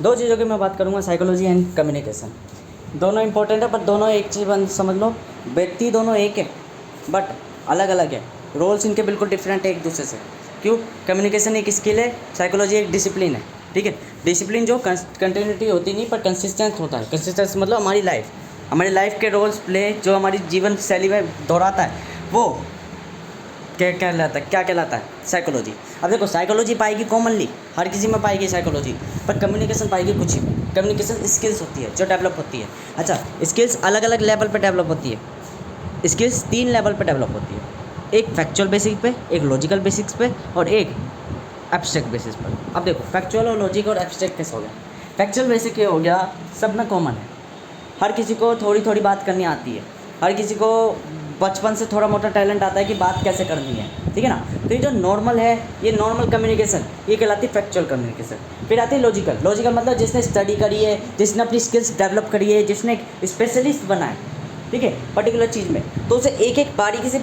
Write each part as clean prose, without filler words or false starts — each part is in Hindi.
दो चीज़ों की मैं बात करूँगा, साइकोलॉजी एंड कम्युनिकेशन। दोनों इंपॉर्टेंट है, पर दोनों एक चीज़ समझ लो, व्यक्ति दोनों एक है बट अलग अलग है। रोल्स इनके बिल्कुल डिफरेंट है एक दूसरे से। क्यों? कम्युनिकेशन एक स्किल है, साइकोलॉजी एक डिसिप्लिन है। ठीक है, डिसिप्लिन जो कंटिन्यूटी होती नहीं पर कंसिस्टेंस होता है। कंसिस्टेंस मतलब हमारी लाइफ के रोल्स प्ले जो हमारी जीवन शैली में दोहराता है, वो क्या कहलाता है? साइकोलॉजी। अब देखो, साइकोलॉजी पाएगी कॉमनली, हर किसी में पाएगी साइकोलॉजी, पर कम्युनिकेशन पाएगी कुछ ही में। कम्युनिकेशन स्किल्स होती है जो डेवलप होती है। अच्छा, स्किल्स अलग अलग लेवल पे डेवलप होती है। स्किल्स 3 लेवल पे डेवलप होती है, एक फैक्चुअल बेसिस पे, एक लॉजिकल बेसिस पे और एक एब्स्ट्रैक्ट बेसिस पर। अब देखो, फैक्चुअल और लॉजिक और एब्स्ट्रैक्ट कैसे हो गया? फैक्चुअल बेसिक ये हो गया, सब में कॉमन है, हर किसी को थोड़ी थोड़ी बात करनी आती है, हर किसी को बचपन से थोड़ा मोटा टैलेंट आता है कि बात कैसे करनी है। ठीक है ना? तो ये जो नॉर्मल है, ये नॉर्मल कम्युनिकेशन, ये कहलाती है फैक्चुअल कम्युनिकेशन। फिर आती है लॉजिकल। लॉजिकल मतलब जिसने स्टडी करी है, जिसने अपनी स्किल्स डेवलप करी है, जिसने स्पेशलिस्ट बना है, ठीक है, पर्टिकुलर चीज़ में, तो उसे एक एक बारीकी से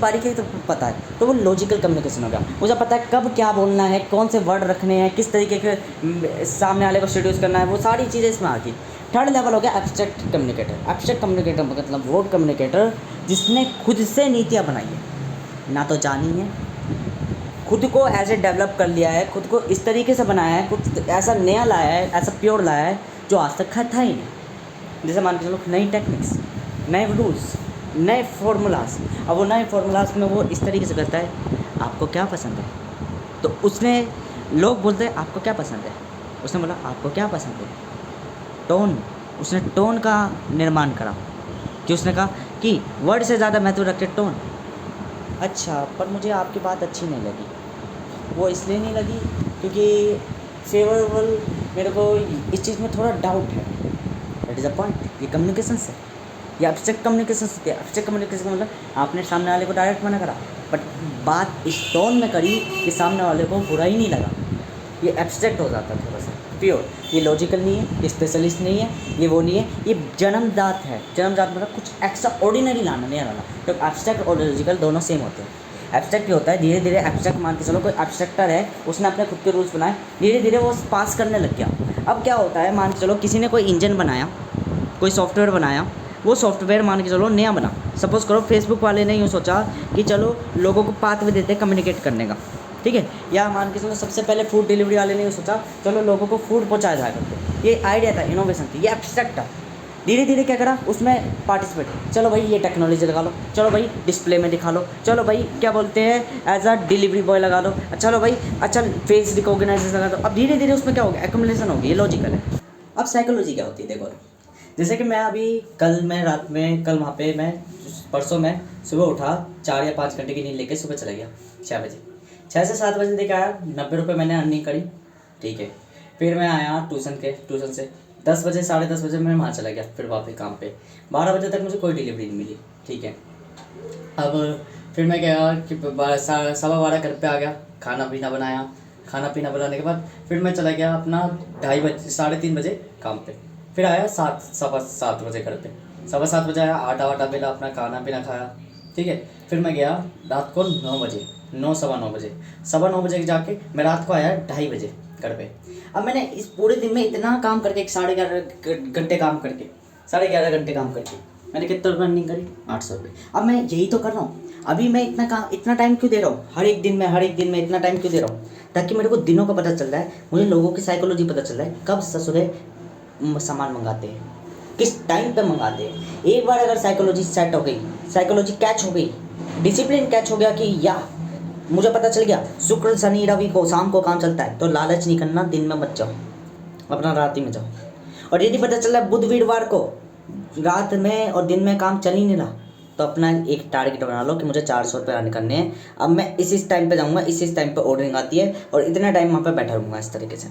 पता है, तो वो लॉजिकल कम्युनिकेशन हो गया। उसे पता है कब क्या बोलना है, कौन से वर्ड रखने हैं, किस तरीके के सामने वाले को इंट्रोड्यूस करना है, वो सारी चीज़ें इसमें आ गई। थर्ड लेवल हो गया एब्स्ट्रैक्ट कम्युनिकेटर। एब्स्ट्रैक्ट कम्युनिकेटर मतलब वो कम्युनिकेटर जिसने खुद से नीतियाँ बनाई है, ना तो जानी है, खुद को ऐसे डेवलप कर लिया है, खुद को इस तरीके से बनाया है, कुछ ऐसा नया लाया है, ऐसा प्योर लाया है जो आज तक था ही नहीं। जैसे मान के चलो, नई टेक्निक्स, नए रूल्स, नए फार्मूलाज। अब वो नए फार्मूलाज में वो इस तरीके से करता है, आपको क्या पसंद है? तो उसने, लोग बोलते हैं आपको क्या पसंद है, उसने बोला आपको क्या पसंद है? टोन, उसने टोन का निर्माण करा कि उसने कहा कि वर्ड से ज़्यादा महत्व रखे टोन। अच्छा, पर मुझे आपकी बात अच्छी नहीं लगी। वो इसलिए नहीं लगी क्योंकि फेवरेबल, मेरे को इस चीज़ में थोड़ा डाउट है। That is a point. ये कम्युनिकेशन से, ये एब्स्ट्रैक्ट कम्युनिकेशन से। एब्स्ट्रैक्ट कम्युनिकेशन का मतलब आपने सामने वाले को डायरेक्ट मना करा, बट बात इस टोन में करी कि सामने वाले को बुरा ही नहीं लगा। ये एब्स्ट्रैक्ट हो जाता है थोड़ा सा, प्योर। ये लॉजिकल नहीं है, ये स्पेशलिस्ट नहीं है, ये वो नहीं है, ये जन्मजात है। जन्मजात मतलब कुछ एक्स्ट्रा ऑर्डिनरी लाना नहीं लाना। तो एब्स्ट्रैक्ट और लॉजिकल दोनों सेम होते हैं। एब्स्ट्रैक्ट ये होता है, धीरे धीरे एब्स्ट्रैक्ट मान के चलो, कोई एब्स्ट्रैक्टर है, उसने अपने खुद के रूल्स बनाए, धीरे धीरे वो पास करने लग गया। अब क्या होता है, मान के चलो किसी ने कोई इंजन बनाया, कोई सॉफ्टवेयर बनाया, वो सॉफ्टवेयर मान के चलो नया बना। सपोज़ करो फेसबुक वाले ने यूँ सोचा कि चलो लोगों को पाथवे देते कम्युनिकेट करने का, ठीक है, या मान के चलो सबसे पहले फूड डिलीवरी वाले ने यूँ सोचा चलो लोगों को फूड पहुँचाया जाए करके। ये आइडिया था, इनोवेशन थी, ये एब्स्ट्रैक्ट था। धीरे धीरे क्या करा, उसमें पार्टिसिपेट, चलो भाई ये टेक्नोलॉजी लगा लो, चलो भाई डिस्प्ले में दिखा लो, चलो भाई क्या बोलते हैं एज अ डिलीवरी बॉय लगा लो, चलो भाई अच्छा फेस रिकॉग्नाइजेशन लगा दो। अब धीरे धीरे उसमें क्या हो गया, एक्युमुलेशन हो गई। ये लॉजिकल है। अब साइकोलॉजी क्या होती है, देखो, जैसे कि मैं अभी कल वहाँ पे मैं परसों मैं सुबह उठा, 4 या 5 घंटे की नींद लेके सुबह चला गया 6 बजे। 6 से 7 बजे देख आया, 90 रुपये मैंने अर्निंग करी, ठीक है। फिर मैं आया ट्यूशन से 10 बजे, 10:30 बजे मैं वहाँ चला गया, फिर वापस काम पे। 12 बजे तक मुझे कोई डिलीवरी नहीं मिली, ठीक है। अब फिर मैं गया कि 12:15 घर पे आ गया, खाना पीना बनाया। खाना पीना बनाने के बाद फिर मैं चला गया अपना 2:30 बजे काम पे। फिर आया 7 बजे घर पे, 7:15 बजे आया, आटा बेला, अपना खाना पीना खाया, ठीक है। फिर मैं गया रात को 9 बजे, 9 सवा 9 बजे जाके मैं रात को आया 2:30 बजे घर पे। अब मैंने इस पूरे दिन में इतना काम करके, 11.5 घंटे काम करके, 11.5 घंटे काम करके मैंने कितना रुपये अर्निंग करी? 800 रुपये। अब मैं यही तो कर रहा हूँ। अभी मैं इतना टाइम क्यों दे रहा हूँ, हर एक दिन में इतना टाइम क्यों दे रहा हूँ? ताकि मेरे को दिनों का पता चल रहा है, मुझे लोगों की साइकोलॉजी पता चल रहा है, कब ससुरे सामान मंगाते हैं, किस टाइम पे मंगाते हैं। एक बार अगर साइकोलॉजी सेट हो गई, साइकोलॉजी कैच हो गई, डिसिप्लिन कैच हो गया कि या मुझे पता चल गया शुक्र शनि रवि को शाम को काम चलता है, तो लालच नहीं करना, दिन में मत जाओ, अपना रात ही में जाओ। और यदि पता चला बुध वीरवार को रात में और दिन में काम चल ही नहीं रहा, तो अपना एक टारगेट बना लो कि मुझे 400 रुपये अर्न करने हैं। अब मैं इस टाइम पे जाऊँगा, इस टाइम पे ऑर्डरिंग आती है और इतना टाइम वहाँ पे बैठा रहूँगा। इस तरीके से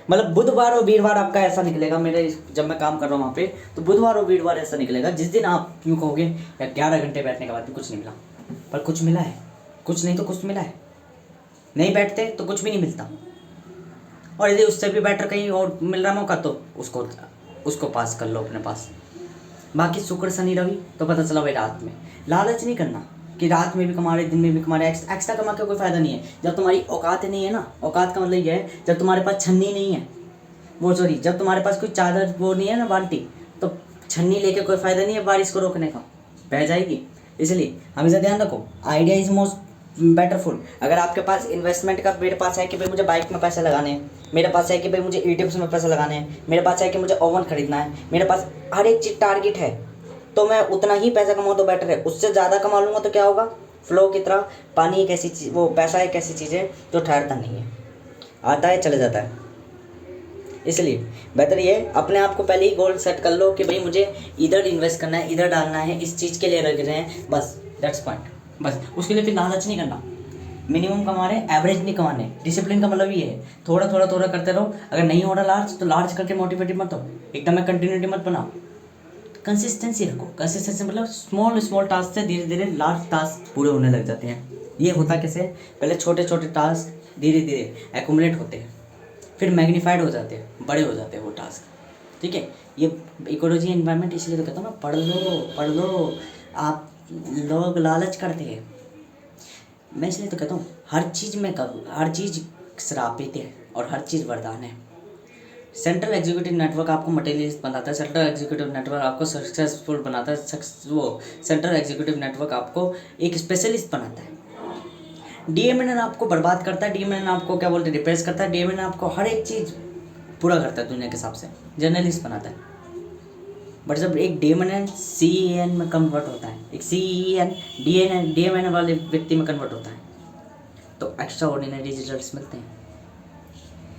मतलब बुधवार और वीरवार आपका ऐसा निकलेगा, मेरे जब मैं काम कर रहा हूँ वहाँ पे, तो बुधवार और वीरवार ऐसा निकलेगा जिस दिन आप यूँ कहोगे या 11 घंटे बैठने के बाद भी कुछ नहीं मिला, पर कुछ मिला है, कुछ नहीं तो कुछ मिला है। नहीं बैठते तो कुछ भी नहीं मिलता, और यदि उससे भी बेटर कहीं और मिल रहा मौका तो उसको पास कर लो अपने पास। बाकी शुक्र शनि रवि तो पता चला भाई रात में। लालच नहीं करना कि रात में भी कमा रहे, दिन में भी कमा रहे, एक्स्ट्रा कमा के कोई फ़ायदा नहीं है। जब तुम्हारी औकात नहीं है ना, औकात का मतलब यह है जब तुम्हारे पास छन्नी नहीं है, वो सॉरी, जब तुम्हारे पास कोई चादर वो नहीं है ना बाल्टी, तो छन्नी लेके कोई फ़ायदा नहीं है बारिश को रोकने का, बह जाएगी। इसलिए हमेशा ध्यान रखो, आइडिया इज़ मोस्ट बेटरफुल। अगर आपके पास इन्वेस्टमेंट का, मेरे पास है कि भाई मुझे बाइक में पैसे लगाने हैं, मेरे पास है कि भाई मुझे ईटीएफ्स में पैसे लगाने हैं, मेरे पास है कि मुझे ओवन खरीदना है, मेरे पास हर एक चीज़ टारगेट है, तो मैं उतना ही पैसा कमाऊँ तो बेटर है। उससे ज़्यादा कमा लूँगा तो क्या होगा, फ्लो की तरह। पानी एक ऐसी चीज़, वो पैसा एक ऐसी चीज़ है जो ठहरता नहीं है, आता है चले जाता है। इसलिए बेहतर ये है, अपने आप को पहले ही गोल सेट कर लो कि भाई मुझे इधर इन्वेस्ट करना है, इधर डालना है, इस चीज़ के लिए रख रहे हैं, बस दैट्स पॉइंट। बस उसके लिए फिर लालच नहीं करना, मिनिमम कमा रहे, एवरेज नहीं कमाने। डिसिप्लिन का मतलब ये है, थोड़ा थोड़ा थोड़ा करते रहो। अगर नहीं हो रहा लार्ज, तो लार्ज करके मोटिवेटेड मत हो, एकदम में कंटिन्यूटी मत बनाओ, कंसिस्टेंसी रखो। कंसिस्टेंसी मतलब स्मॉल स्मॉल टास्क से धीरे धीरे लार्ज टास्क पूरे होने लग जाते हैं। ये होता कैसे, पहले छोटे छोटे टास्क धीरे धीरे एक्यूमुलेट होते हैं, फिर मैग्नीफाइड हो जाते हैं, बड़े हो जाते हैं वो टास्क। ठीक है, ये इकोलॉजी एनवायरनमेंट इसलिए तो कहता हूँ ना, पढ़ लो। आप लोग लालच करते हैं, मैं इसलिए तो कहता हूँ हर चीज़ में करूँ, हर चीज़ श्रापित है और हर चीज़ वरदान है। सेंट्रल एग्जीक्यूटिव नेटवर्क आपको मटेरियलिस्ट बनाता है, सेंट्रल एग्जीक्यूटिव नेटवर्क आपको सक्सेसफुल बनाता है, वो सेंट्रल एग्जीक्यूटिव नेटवर्क आपको एक स्पेशलिस्ट बनाता है। डीएमएन आपको बर्बाद करता है, डीएमएन आपको क्या बोलते हैं, डिप्रेस करता है, डीएमएन आपको हर एक चीज़ पूरा करता है दुनिया के हिसाब से, जर्नलिस्ट बनाता है। बट जब एक डीएमएन सीईएन में कन्वर्ट होता है, एक सीईएन डीएमएन वाले व्यक्ति में कन्वर्ट होता है, तो एक्स्ट्रा ऑर्डिनरी रिजल्ट्स मिलते हैं।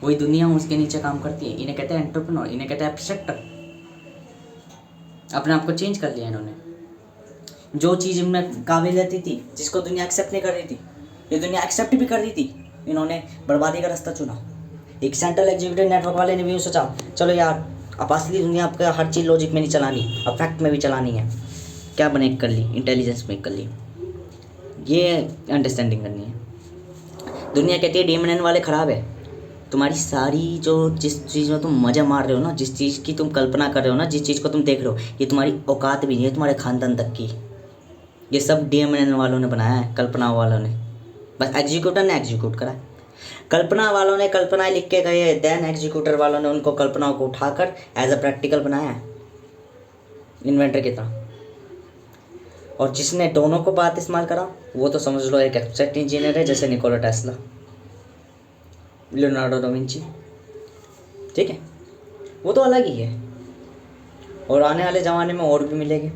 वही दुनिया उसके नीचे काम करती है। इन्हें कहते हैं एंटरप्रेन्योर, इन्हें कहते हैं एब्स्ट्रैक्टर। अपने आप को चेंज कर लिया इन्होंने। जो चीज़ इनमें काबिलियत थी, जिसको दुनिया एक्सेप्ट नहीं कर रही थी, ये दुनिया एक्सेप्ट भी कर रही थी, इन्होंने बर्बादी का रास्ता चुना। एक सेंट्रल एग्जीक्यूटिव नेटवर्क वाले ने भी सोचा, चलो यार अब असली दुनिया आपका हर चीज़ लॉजिक में नहीं चलानी, अब फैक्ट में भी चलानी है। क्या बने कर ली, इंटेलिजेंस में कर ली। ये अंडरस्टैंडिंग करनी है। दुनिया कहती है डीएमएन वाले ख़राब है। तुम्हारी सारी जो जिस चीज़ में तुम मज़ा मार रहे हो ना, जिस चीज़ की तुम कल्पना कर रहे हो ना, जिस चीज़ को तुम देख रहे हो, ये तुम्हारी औकात भी नहीं है, तुम्हारे खानदान तक की। ये सब डीएमएन वालों ने बनाया है, कल्पना वालों ने। बस एग्जीक्यूटर ने एग्जीक्यूट करा। कल्पना वालों ने कल्पनाएं लिख के गए, देन एग्जीक्यूटर वालों ने उनको कल्पनाओं को उठाकर एज अ प्रैक्टिकल बनाया है, इन्वेंटर की तरह। और जिसने दोनों को बात इस्तेमाल करा, वो तो समझ लो एक एब्स्ट्रैक्ट इंजीनियर है, जैसे Nikola Tesla, Leonardo da Vinci. ठीक है, वो तो अलग ही है, और आने वाले ज़माने में और भी मिलेंगे।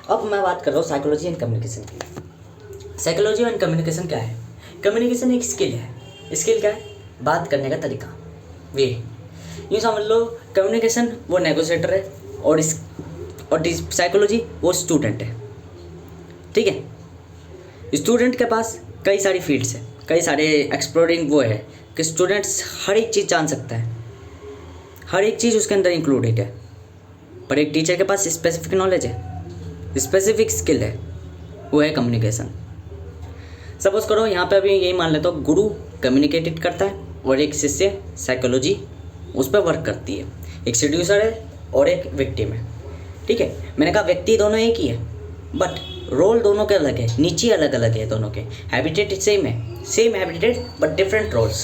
अब मैं बात कर रहा हूँ साइकोलॉजी एंड कम्युनिकेशन की। साइकोलॉजी एंड कम्युनिकेशन क्या है? कम्युनिकेशन एक स्किल है। स्किल क्या है? बात करने का तरीका, वे। यूँ समझ लो कम्युनिकेशन वो नेगोशिएटर है, और साइकोलॉजी वो स्टूडेंट है। ठीक है, स्टूडेंट के पास कई सारी फील्ड्स है, कई सारे एक्सप्लोरिंग वो है कि स्टूडेंट्स हर एक चीज़ जान सकता है, हर एक चीज़ उसके अंदर इंक्लूडेड है। पर एक टीचर के पास स्पेसिफिक नॉलेज है, स्पेसिफिक स्किल है, वो है कम्युनिकेशन। सपोज करो यहाँ पे अभी यही मान लेते हो, गुरु कम्युनिकेटेड करता है और एक शिष्य साइकोलॉजी उस पर वर्क करती है। एक सेड्यूसर है और एक विक्टिम है। ठीक है, मैंने कहा व्यक्ति दोनों एक ही है, बट रोल दोनों के अलग है, नीचे अलग अलग है दोनों के। हैबिटेट सेम है, same habitat but different roles.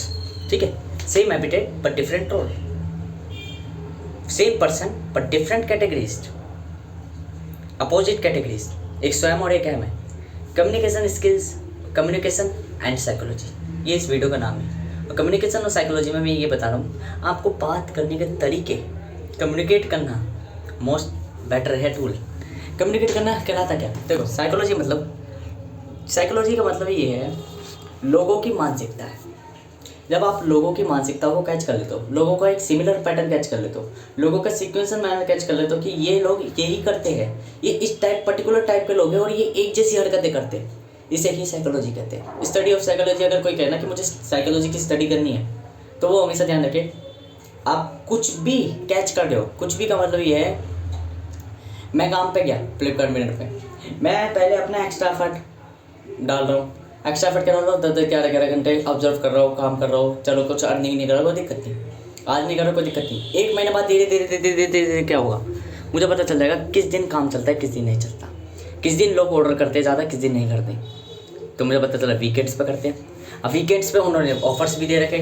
ठीक है, same habitat but different role, same person but different categories, opposite categories, एक स्वयं और एक अहम है। Communication skills, communication and psychology, ये इस वीडियो का नाम है। और कम्युनिकेशन और साइकोलॉजी में मैं ये बता रहा हूँ आपको बात करने के तरीके, कम्युनिकेट करना मोस्ट बेटर है टूल। कम्युनिकेट करना कहलाता क्या? देखो साइकोलॉजी का मतलब ये है लोगों की मानसिकता है। जब आप लोगों की मानसिकता को कैच कर लेते हो, लोगों का एक सिमिलर पैटर्न कैच कर लेते हो, लोगों का सिक्वेंसल मैनर कैच कर लेते हो कि ये लोग यही करते हैं, ये इस पर्टिकुलर टाइप के लोग हैं और ये एक जैसी हरकतें करते हैं, इसे ही साइकोलॉजी कहते हैं। Study of psychology. अगर कोई कहना कि मुझे साइकोलॉजी की स्टडी करनी है, तो वो हमेशा ध्यान रखें आप कुछ भी कैच कर रहे हो। कुछ भी का मतलब ये है, मैं काम पे गया फ्लिपकार्ट मिनट पे, मैं पहले अपना एक्स्ट्रा एफर्ट डाल रहा हूँ, एक्स्ट्रा एफर्ट कर रहा हूँ, 10 11 घंटे ऑब्जर्व कर रहा हूँ, काम कर रहा हूँ, चलो कुछ अर्निंग नहीं कर रहा, कोई दिक्कत नहीं, आज नहीं कर रहा कोई दिक्कत नहीं। 1 महीने बाद धीरे धीरे धीरे धीरे धीरे क्या होगा, मुझे पता चल जाएगा किस दिन काम चलता है, किस दिन नहीं चलता, किस दिन लोग ऑर्डर करते हैं ज़्यादा, किस दिन नहीं करते। तो मुझे पता चला वीकेंड्स पे करते हैं। अब वीकेंड्स पे उन्होंने ऑफर्स भी दे रखे,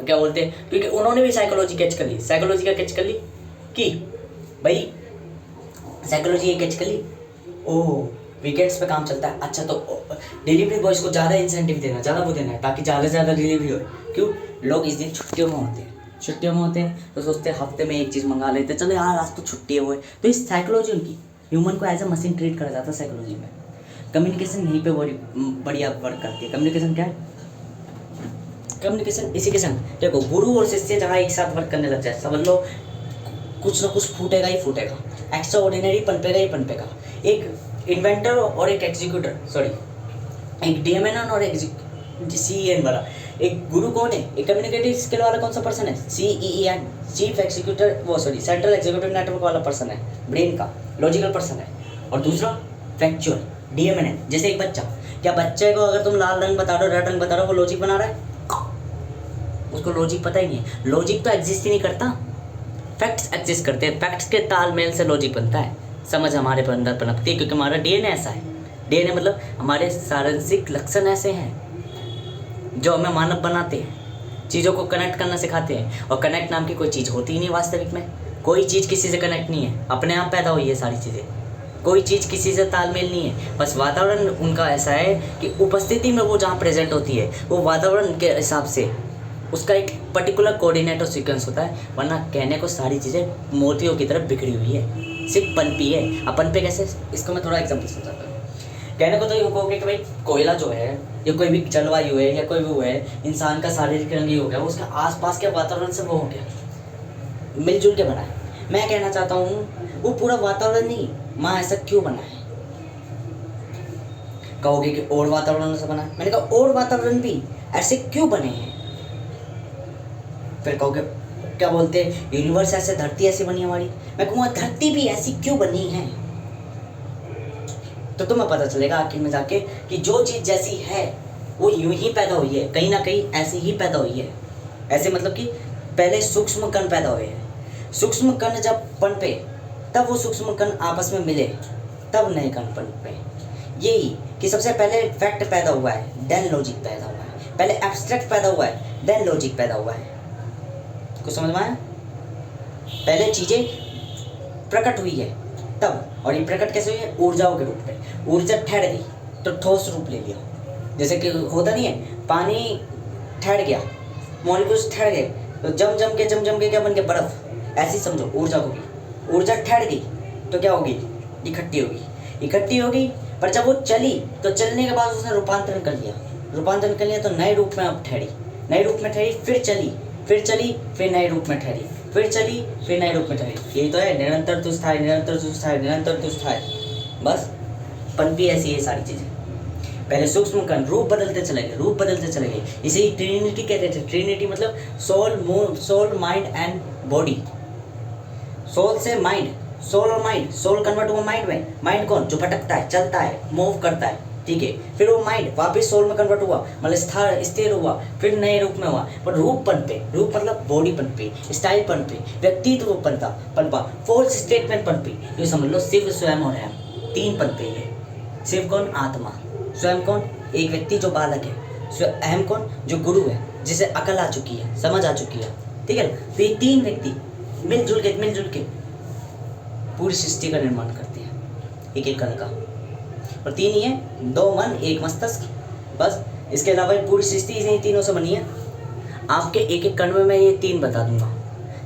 क्या बोलते हैं, क्योंकि उन्होंने भी साइकोलॉजी कैच कर ली। साइकोलॉजी का कैच कर ली कि भाई साइकोलॉजी ये कैच कर ली, ओह वीकेंड्स पे काम चलता है, अच्छा तो डिलीवरी बॉयज़ को ज़्यादा इंसेंटिव देना, ज़्यादा वो देना है ताकि ज़्यादा से ज़्यादा डिलीवरी हो। क्यों? लोग इस दिन छुट्टियों में होते हैं, छुट्टियों में होते हैं तो सोचते हैं हफ्ते में एक चीज़ मंगा लेते हैं, चलो यार आज तो छुट्टी हुए। तो इस साइकोलॉजी उनकी ह्यूमन को एज अ मशीन ट्रीट करा जाता है साइकोलॉजी में। कम्युनिकेशन यहीं पे बढ़िया वर्क करती है। कम्युनिकेशन क्या है? कम्युनिकेशन इसी के संग देखो, गुरु और शिष्य जहाँ एक साथ वर्क करने लग जाए, समझ लो कुछ ना कुछ फूटेगा ही फूटेगा, एक्स्ट्रा ऑर्डिनरी पनपेगा ही पनपेगा। एक इन्वेंटर और एक एग्जीक्यूटर, सॉरी एक डीएमएन और एक सीईएन वाला, एक गुरु कौन है? एक कम्युनिकेटिव स्किल वाला कौन सा पर्सन है? सीईएन, चीफ एग्जीक्यूटर, वो सॉरी सेंट्रल एग्जीक्यूटिव नेटवर्क वाला पर्सन है, ब्रेन का लॉजिकल पर्सन है। और दूसरा फैक्चुअल डीएमएन है। जैसे एक बच्चा, क्या बच्चे को अगर तुम लाल रंग बता रहे हो, रेड रंग बता रहे हो, वो लॉजिक बना रहा है? उसको लॉजिक पता ही नहीं है। लॉजिक तो एग्जिस्ट ही नहीं करता, फैक्ट्स एग्जिस्ट करते हैं। फैक्ट्स के तालमेल से लॉजिक बनता है, समझ हमारे अंदर पनपती है, क्योंकि हमारा डीएनए ऐसा है। डीएनए मतलब हमारे सारांशिक लक्षण ऐसे हैं जो हमें मानव बनाते हैं, चीज़ों को कनेक्ट करना सिखाते हैं। और कनेक्ट नाम की कोई चीज़ होती ही नहीं वास्तविक में, कोई चीज़ किसी से कनेक्ट नहीं है, अपने आप पैदा हुई है सारी चीज़ें। कोई चीज़ किसी से तालमेल नहीं है, बस वातावरण उनका ऐसा है कि उपस्थिति में वो जहाँ प्रेजेंट होती है वो वातावरण के हिसाब से उसका एक पर्टिकुलर कोऑर्डिनेट और सीक्वेंस होता है। वरना कहने को सारी चीज़ें मोतियों की तरफ बिखरी हुई है, सिर्फ पनपी है। अब पनपे कैसे? इसको मैं थोड़ा एग्जांपल समझाता हूँ। कहने को तो यूँ कहोगे कि भाई कोयला जो है या कोई भी जलवायु है या कोई भी वो है, इंसान का शारीरिक रंग ही हो गया, उसके आसपास के वातावरण से वो हो गया, मिलजुल के बना है। मैं कहना चाहता हूँ वो पूरा वातावरण नहीं, माँ ऐसा क्यों बना है? कहोगे कि और वातावरण से बना है। मैंने कहा और वातावरण भी ऐसे क्यों बने हैं? फिर कहोगे क्या बोलते हैं यूनिवर्स ऐसे, धरती ऐसी बनी हमारी। मैं कहूँगा धरती भी ऐसी क्यों बनी है, तो तुम्हें पता चलेगा आखिर में जाके कि जो चीज़ जैसी है वो यूं ही पैदा हुई है, कहीं ना कहीं ऐसी ही पैदा हुई है। ऐसे मतलब कि पहले सूक्ष्म कण पैदा हुए हैं, सूक्ष्म कण जब पनपे तब वो सूक्ष्म कण आपस में मिले तब नए कण पनपे। यही कि सबसे पहले फैक्ट पैदा हुआ है, देन लॉजिक पैदा हुआ है। पहले एब्स्ट्रैक्ट पैदा हुआ है, देन लॉजिक पैदा हुआ है। कुछ समझ में आया? पहले चीज़ें प्रकट हुई है तब, और ये प्रकट कैसे हुई है? ऊर्जाओं के रूप में। ऊर्जा ठहर गई तो ठोस रूप ले लिया। जैसे कि होता नहीं है, पानी ठहर गया, मॉलिक्यूल्स ठहर गए तो जम जम के क्या बन गया? बर्फ। ऐसी समझो ऊर्जा को भी। ऊर्जा ठहर गई तो क्या होगी? इकट्ठी होगी। पर जब वो चली तो चलने के बाद उसने रूपांतरण कर लिया तो नए रूप में अब ठहरी, फिर चली, फिर नए रूप में ठहरी, फिर चली, फिर नए रूप में ठहरी। यही तो है निरंतर तुस्थाई। बस पनपी ऐसी है सारी चीज़ें। पहले सूक्ष्म कण रूप बदलते चले गए। इसे ही ट्रिनिटी कहते थे। ट्रिनिटी मतलब soul, mind and body. Soul से माइंड, सोल और माइंड, सोल कन्वर्ट हुआ माइंड में। माइंड कौन? जो भटकता है, चलता है, मूव करता है, ठीक है। फिर वो माइंड वापस सोल में कन्वर्ट हुआ, मतलब स्थिर हुआ, फिर नए रूप में हुआ। पर रूप पनपे, रूप मतलब बॉडी पनपे, स्टाइल पनपे, व्यक्तित्व पनपा, फोर्स स्टेटमेंट पनपे। ये समझ लो शिव, स्वयं और अहम, तीन पनपे हैं। शिव कौन? आत्मा। स्वयं कौन? एक व्यक्ति जो बालक है। अहम कौन? जो गुरु है, जिसे अकल आ चुकी है, समझ आ चुकी है, ठीक है। तो ये तीन व्यक्ति मिलजुल के पूरी सृष्टि का निर्माण करते हैं, एक एक कण का। और तीन ही है, दो मन एक मस्तिष्क, बस। इसके अलावा पूरी सृष्टि इन्हीं तीनों से बनी है। आपके एक एक कण में मैं ये तीन बता दूंगा।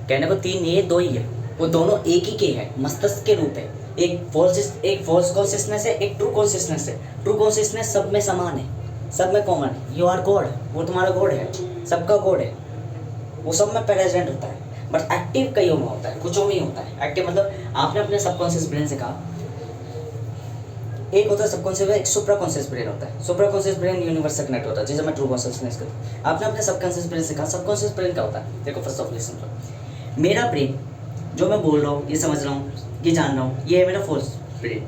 कहने को तीन नहीं है, दो ही है, वो दोनों एक ही के हैं, मस्तिष्क के रूप है। एक फॉल्स कॉन्शियसनेस है, एक ट्रू कॉन्शियसनेस है। ट्रू कॉन्शियसनेस सब में समान है, सब में कॉमन है। यू आर गॉड, वो तुम्हारा गॉड है, सबका गॉड है, वो सब में प्रेजेंट होता है। बट एक्टिव कईयों में होता है, कुछों में ही होता है एक्टिव। मतलब आपने अपने सबकॉन्शियस ब्रेन से कहा, एक होता है सबकॉन्शियस, एक सुप्रा कॉन्शियस ब्रेन होता है। सुप्रा कॉन्शियस ब्रेन यूनिवर्स से कनेक्ट होता है, जिसे मैं ट्रू कॉन्शियसनेस कहता हूँ। आपने अपने सबकॉन्शियस ब्रेन से कहा, सबकॉन्शियस ब्रेन क्या होता है? देखो फर्स्ट ऑफ लिसन करो, मेरा ब्रेन जो मैं बोल रहा हूँ, ये समझ रहा हूँ, ये जान रहा हूँ, ये है मेरा फोर्स ब्रेन,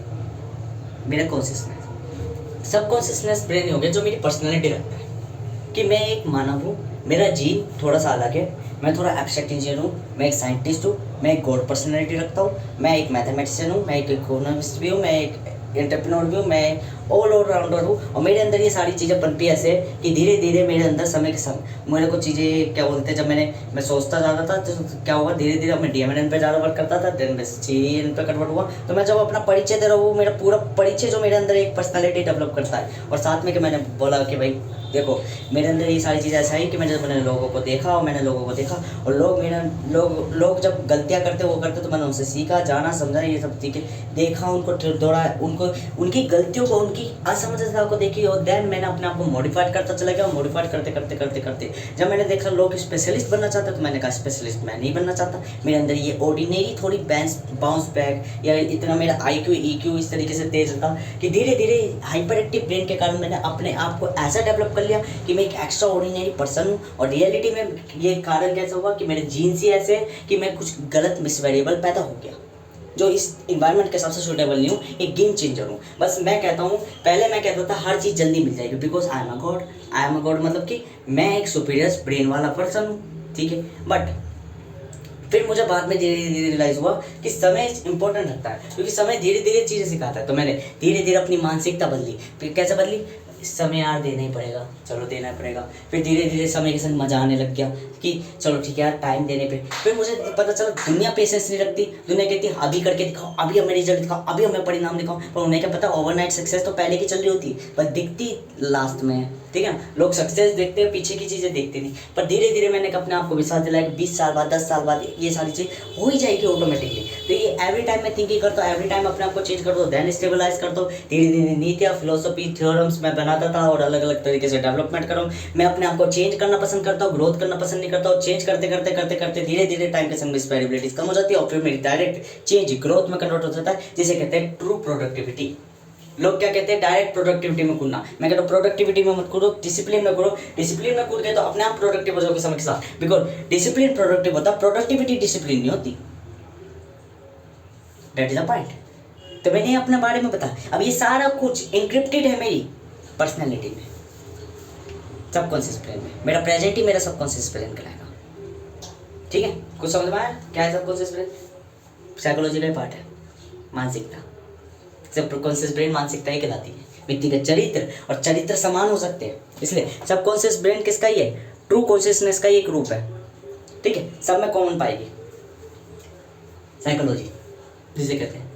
मेरा कॉन्शियसनेस। सबकॉन्शियसनेस ब्रेन हो गया जो मेरी पर्सनैलिटी रखता है कि मैं एक मानव हूँ, मेरा जीन थोड़ा सा अलग है, मैं थोड़ा एब्स्ट्रैक्ट इंजीनियर हूँ, मैं एक साइंटिस्ट हूँ, मैं एक गॉड पर्सनैलिटी रखता हूँ, मैं एक मैथमेटिशियन हूँ, मैं एक इकोनॉमिस्ट भी हूँ, मैं एक एंटरप्रेन्योर भी हूँ, मैं ऑल ऑलराउंडर हूँ और मेरे अंदर ये सारी चीज़ें पनपी ऐसे कि धीरे धीरे मेरे अंदर समय के साथ मेरे को चीज़ें क्या बोलते हैं, जब मैं सोचता जाता था तो क्या हुआ, धीरे धीरे मैं DMNN पे ज़्यादा वर्क करता था, देन मैं CN पे कन्वर्ट हुआ। तो मैं जब अपना परिचय दे रहा हूँ, मेरा पूरा परिचय जो मेरे अंदर एक पर्सनैलिटी डेवलप करता है, और साथ में कि मैंने बोला कि भाई देखो मेरे अंदर ये सारी चीज़ें ऐसा है कि मैंने लोगों को देखा और मैंने लोगों को देखा और लोग जब गलतियाँ करते वो करते तो मैंने उनसे सीखा, जाना, समझा, ये सब चीज़ें देखा, उनको दोहराया, उनको उनकी गलतियों को, उनकी असमंजसता को देखी और देन मैंने अपने आप को मॉडिफाइड करता चला गया। मॉडिफाइड करते जब मैंने देखा लोग स्पेशलिस्ट बनना चाहते तो मैंने कहा स्पेशलिस्ट मैं नहीं बनना चाहता। मेरे अंदर ये ऑर्डिनरी थोड़ी बाउंस बैक या इतना मेरा IQ EQ इस तरीके से तेज था कि धीरे धीरे हाइपर एक्टिव ब्रेन के कारण मैंने अपने आप को ऐसा डेवलप कर लिया कि मैं एक एक्स्ट्रा ऑर्डिनरी पर्सन हूँ। और रियलिटी में ये कारण कैसे हुआ कि मेरे जीन्स ही ऐसे कि मैं कुछ गलत मिसवेरिएबल पैदा हो गया जो इस इन्वायरमेंट के हिसाब से सूटेबल नहीं हूँ, एक गेम चेंजर हूँ। बस मैं कहता हूँ, पहले मैं कहता था हर चीज़ जल्दी मिल जाएगी because I am a God मतलब कि मैं एक सुपीरियर ब्रेन वाला पर्सन हूँ, ठीक है। बट फिर मुझे बाद में धीरे धीरे रियलाइज़ हुआ कि समय इंपॉर्टेंट रखता है, क्योंकि समय धीरे धीरे चीज़ें सिखाता है। तो मैंने धीरे धीरे अपनी मानसिकता बदली। फिर कैसे बदली, समय यार देना ही पड़ेगा, चलो देना पड़ेगा। फिर धीरे धीरे समय के संग मजा आने लग गया कि चलो ठीक है यार टाइम देने पे। फिर मुझे पता चला दुनिया पेशेंस नहीं रखती, दुनिया कहती है अभी करके दिखाओ, अभी हमें रिजल्ट दिखाओ, अभी हमें परिणाम दिखाओ। पर उन्हें क्या पता ओवरनाइट सक्सेस तो पहले की चल रही होती पर दिखती लास्ट में है, ठीक है ना। लोग सक्सेस देखते हैं, पीछे की चीज़ें देखते नहीं। पर धीरे धीरे मैंने अपने आप को विश्वास दिलाया कि 20 साल बाद 10 साल बाद ये सारी चीज़ हो ही जाएगी ऑटोमेटिकली। तो ये एवरी टाइम मैं थिंकिंग करता हूँ, एवरी टाइम अपने आप को चेंज करता हूँ, देन स्टेबलाइज करता हूँ। धीरे धीरे नीतियाँ, फिलोसफी, थ्योरम्स मैं बनाता था और अलग अलग तरीके से डेवलपमेंट कर रहा हूँ। मैं अपने आप को चेंज करना पसंद करता हूँ, ग्रोथ करना पसंद नहीं करता हूँ। चेंज करते करते धीरे धीरे टाइम के संग मिसवेरिएबिलिटीज कम हो जाती है और फिर मेरी डायरेक्ट चेंज ग्रोथ में कन्वर्ट हो जाता है, जिसे कहते हैं ट्रू प्रोडक्टिविटी। लोग क्या कहते हैं डायरेक्ट प्रोडक्टिविटी में कूदना। मैं कहता हूँ प्रोडक्टिविटी में मत कूदो, डिसिप्लिन में कूदो। डिसिप्लिन में कूद गए तो अपने आप प्रोडक्टिव हो जाओगे समय के साथ, बिकॉज डिसिप्लिन प्रोडक्टिव होता है, प्रोडक्टिविटी डिसिप्लिन नहीं होती। That is a point. तो मैंने अपने बारे में बताया। अब ये सारा कुछ इंक्रिप्टेड है मेरी पर्सनैलिटी में, सबकॉन्शियस ब्रेन में। मेरा प्रेजेंट ही मेरा सबकॉन्शियस ब्रेन कहलाएगा, ठीक है। कुछ समझ में आया क्या है सबकॉन्शियस ब्रेन? साइकोलॉजी का पार्ट है, मानसिकता। सबकॉन्शियस ब्रेन मानसिकता ही कहलाती है। व्यक्तिगत चरित्र और चरित्र समान हो सकते हैं, इसलिए सबकॉन्शियस ब्रेन किसका ही है? ट्रू कॉन्शियसनेस का ही एक रूप है, ठीक है। सब में कॉमन पाएगी साइकोलॉजी, जिसे कहते हैं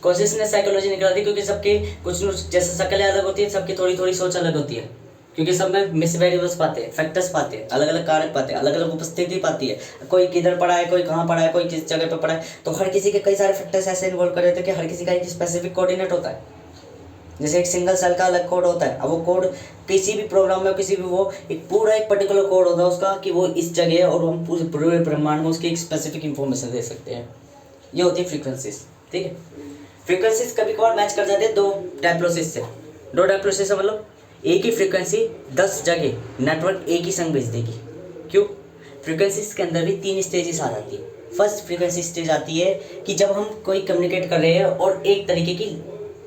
कॉन्शियसनेस। साइकोलॉजी निकलती है क्योंकि सबके कुछ जैसे शक्लें अलग होती है, सबकी थोड़ी थोड़ी सोच अलग होती है, क्योंकि सब में मिस वेरिएबल्स पाते हैं, फैक्टर्स पाते हैं, अलग अलग कारक पाते हैं, अलग अलग उपस्थिति पाती है। कोई किधर पढ़ा है, कोई कहाँ पढ़ा है, कोई किस जगह पे पढ़ा है, तो हर किसी के कई सारे फैक्टर्स ऐसे इन्वॉल्व कर देते हैं कि हर किसी का एक स्पेसिफिक कोऑर्डिनेट होता है। जैसे एक सिंगल सेल का अलग कोड होता है, अब वो कोड किसी भी प्रोग्राम में किसी भी वो एक पूरा एक पर्टिकुलर कोड होता है उसका कि वो इस जगह है और हम पूरे ब्रह्मांड में उसकी एक स्पेसिफिक इन्फॉर्मेशन दे सकते हैं। ये होती है फ्रीक्वेंसीज, ठीक है। फ्रीक्वेंसीज कभी कभार मैच कर जाते हैं दो डायप्लोसिस से। दो डायप्लोसिस से मतलब एक ही फ्रीक्वेंसी 10 जगह नेटवर्क एक ही संग भेज देगी। क्यों? फ्रीक्वेंसीज के अंदर भी 3 स्टेजेस आ जाती है। फर्स्ट फ्रीक्वेंसी स्टेज आती है कि जब हम कोई कम्युनिकेट कर रहे हैं और एक तरीके की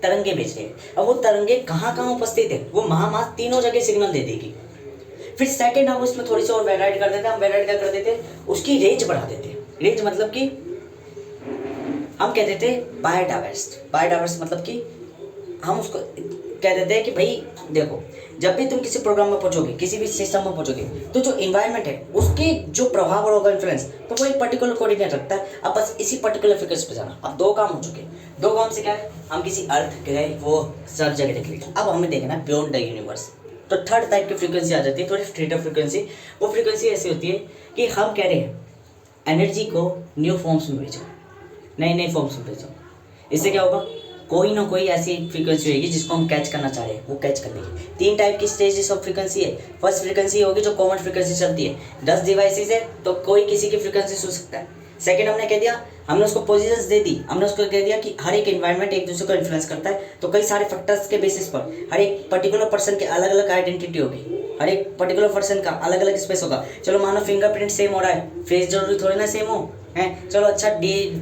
तरंगे भेज रहे हैं। अब वो तरंगे कहाँ कहाँ उपस्थित है वो महामास तीनों जगह सिग्नल दे देगी। फिर सेकेंड हम उसमें थोड़ी सी और वेराइट कर देते हैं। हम वेराइट क्या कर देते हैं, उसकी रेंज बढ़ा देते हैं। रेंज मतलब कि हम कह देते हैं बायोडाइवर्स मतलब कि हम उसको कह देते हैं कि भाई देखो, जब भी तुम किसी प्रोग्राम में पहुंचोगे, किसी भी सिस्टम में पहुंचोगे, तो जो इन्वायरमेंट है उसके जो प्रभाव होगा इन्फ्लुएंस, तो वो एक पर्टिकुलर कोऑर्डिनेट रखता है। अब बस इसी पर्टिकुलर फ्रीक्वेंसी पे जाना। अब 2 काम हो चुके। 2 काम से क्या है, हम किसी अर्थ ग्रह वो सब जगह देख लीजिए। अब हमें देखना है बियॉन्ड द यूनिवर्स। तो थर्ड टाइप की फ्रीक्वेंसी आ जाती है, थोड़ी थीटा फ्रीक्वेंसी। वो फ्रीक्वेंसी ऐसी होती है कि हम कह रहे हैं एनर्जी को न्यू फॉर्म्स में भेजो, नए फॉर्म्स में भेजो। इससे क्या होगा, कोई ना कोई ऐसी फ्रीक्वेंसी होगी जिसको हम कैच करना चाह रहे हैं, वो कैच कर लेंगे। 3 टाइप की स्टेजेस ऑफ फ्रीक्वेंसी है। फर्स्ट फ्रीक्वेंसी होगी जो कॉमन फ्रीक्वेंसी चलती है। 10 डिवाइसेस है तो कोई किसी की फ्रीक्वेंसी सुन सकता है। सेकंड हमने कह दिया, हमने उसको पोजीशंस दे दी, हमने उसको कह दिया कि हर एक एनवायरनमेंट एक दूसरे को इन्फ्लुएंस करता है। तो कई सारे फैक्टर्स के बेसिस पर हर एक पर्टिकुलर पर्सन की अलग अलग आइडेंटिटी होगी, हर एक पर्टिकुलर पर्सन का अलग अलग स्पेस होगा। चलो मानो फिंगरप्रिंट सेम हो रहा है, फेस जरूरी थोड़ी ना सेम हो है। चलो अच्छा